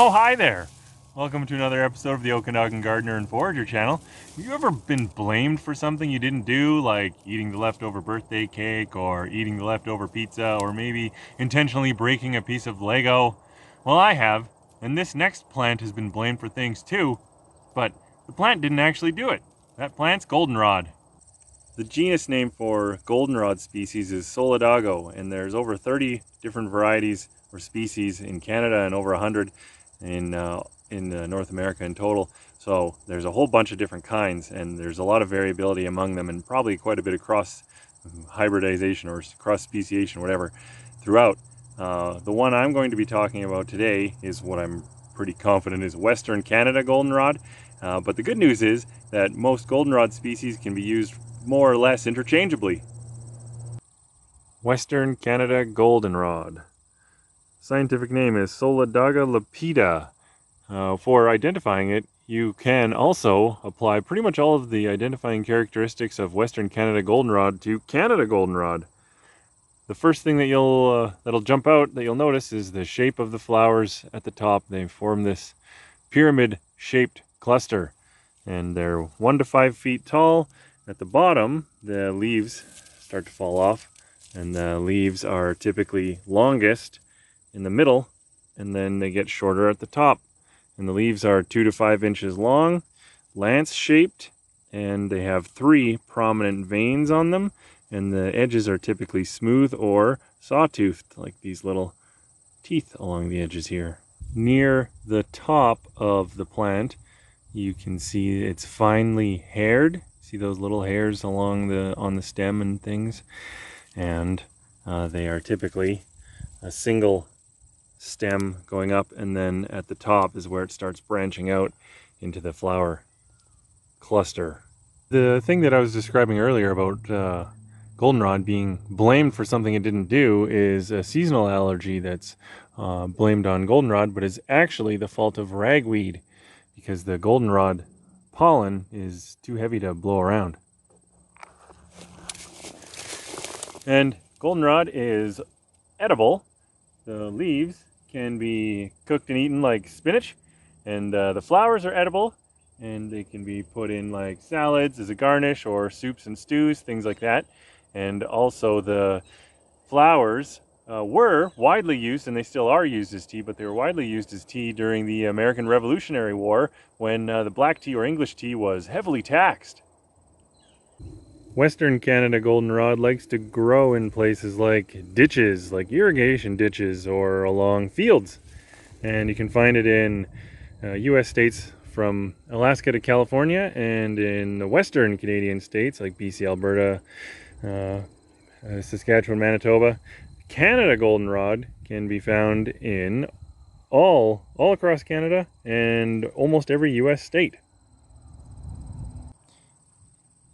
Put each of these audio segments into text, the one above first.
Oh, hi there! Welcome to another episode of the Okanagan Gardener and Forager channel. Have you ever been blamed for something you didn't do, like eating the leftover birthday cake, or eating the leftover pizza, or maybe intentionally breaking a piece of Lego? Well, I have, and this next plant has been blamed for things too, but the plant didn't actually do it. That plant's goldenrod. The genus name for goldenrod species is Solidago, and there's over 30 different varieties or species in Canada and over 100 in North America in total. So there's a whole bunch of different kinds, and there's a lot of variability among them, and probably quite a bit of cross hybridization or cross speciation, whatever, throughout. The one I'm going to be talking about today is what I'm pretty confident is Western Canada Goldenrod. But the good news is that most goldenrod species can be used more or less interchangeably. Western Canada Goldenrod. Scientific name is Solidago lepida. For identifying it, you can also apply pretty much all of the identifying characteristics of Western Canada Goldenrod to Canada Goldenrod. The first thing that that'll jump out that you'll notice is the shape of the flowers at the top. They form this pyramid-shaped cluster, and they're 1 to 5 feet tall. At the bottom, the leaves start to fall off, and the leaves are typically longest in the middle, and then they get shorter at the top. And the leaves are 2 to 5 inches long, lance-shaped, and they have 3 prominent veins on them, and the edges are typically smooth or sawtoothed, like these little teeth along the edges here. Near the top of the plant, you can see it's finely haired. See those little hairs along on the stem and things, and they are typically a single stem going up, and then at the top is where it starts branching out into the flower cluster. The thing that I was describing earlier about goldenrod being blamed for something it didn't do is a seasonal allergy that's blamed on goldenrod, but is actually the fault of ragweed, because the goldenrod pollen is too heavy to blow around. And goldenrod is edible. The leaves can be cooked and eaten like spinach, and the flowers are edible, and they can be put in like salads as a garnish or soups and stews, things like that. And also the flowers were widely used, and they still are used as tea, but they were widely used as tea during the American Revolutionary War, when the black tea or English tea was heavily taxed. Western Canada Goldenrod likes to grow in places like ditches, like irrigation ditches, or along fields. And you can find it in US states from Alaska to California, and in the western Canadian states like BC, Alberta, Saskatchewan, Manitoba. Canada goldenrod can be found in all across Canada and almost every US state.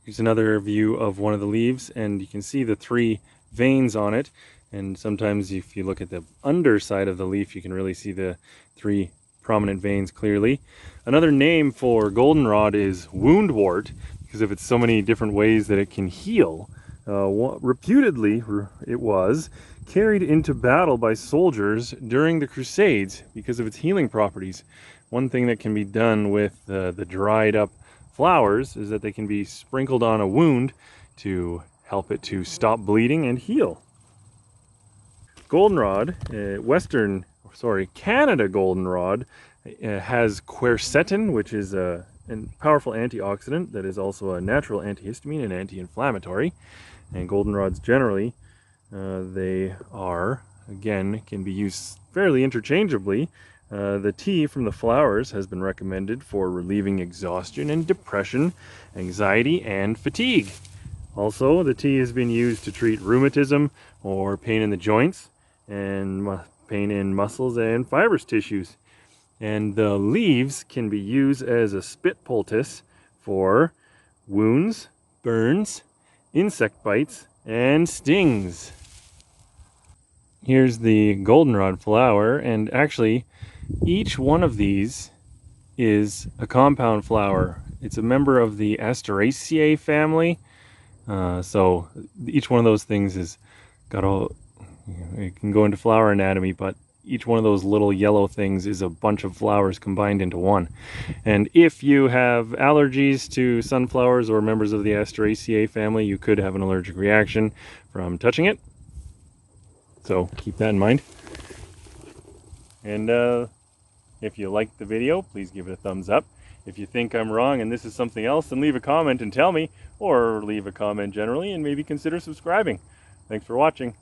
Here's another view of one of the leaves, and you can see the 3 veins on it, and sometimes if you look at the underside of the leaf you can really see the 3 prominent veins clearly. Another name for goldenrod is woundwort, because of its so many different ways that it can heal. Reputedly, it was carried into battle by soldiers during the crusades because of its healing properties. One thing that can be done with the dried up flowers is that they can be sprinkled on a wound to help it to stop bleeding and heal. Goldenrod, Canada goldenrod has quercetin, which is a powerful antioxidant that is also a natural antihistamine and anti-inflammatory. And goldenrods generally, they can be used fairly interchangeably. The tea from the flowers has been recommended for relieving exhaustion and depression, anxiety, and fatigue. Also, the tea has been used to treat rheumatism or pain in the joints, and pain in muscles and fibrous tissues. And the leaves can be used as a spit poultice for wounds, burns, insect bites, and stings. Here's the goldenrod flower, and actually each one of these is a compound flower. It's a member of the Asteraceae family, so each one of those things is got all, it can go into flower anatomy, but each one of those little yellow things is a bunch of flowers combined into one. And if you have allergies to sunflowers or members of the Asteraceae family, you could have an allergic reaction from touching it. So keep that in mind. And if you liked the video, please give it a thumbs up. If you think I'm wrong and this is something else, then leave a comment and tell me, or leave a comment generally and maybe consider subscribing. Thanks for watching.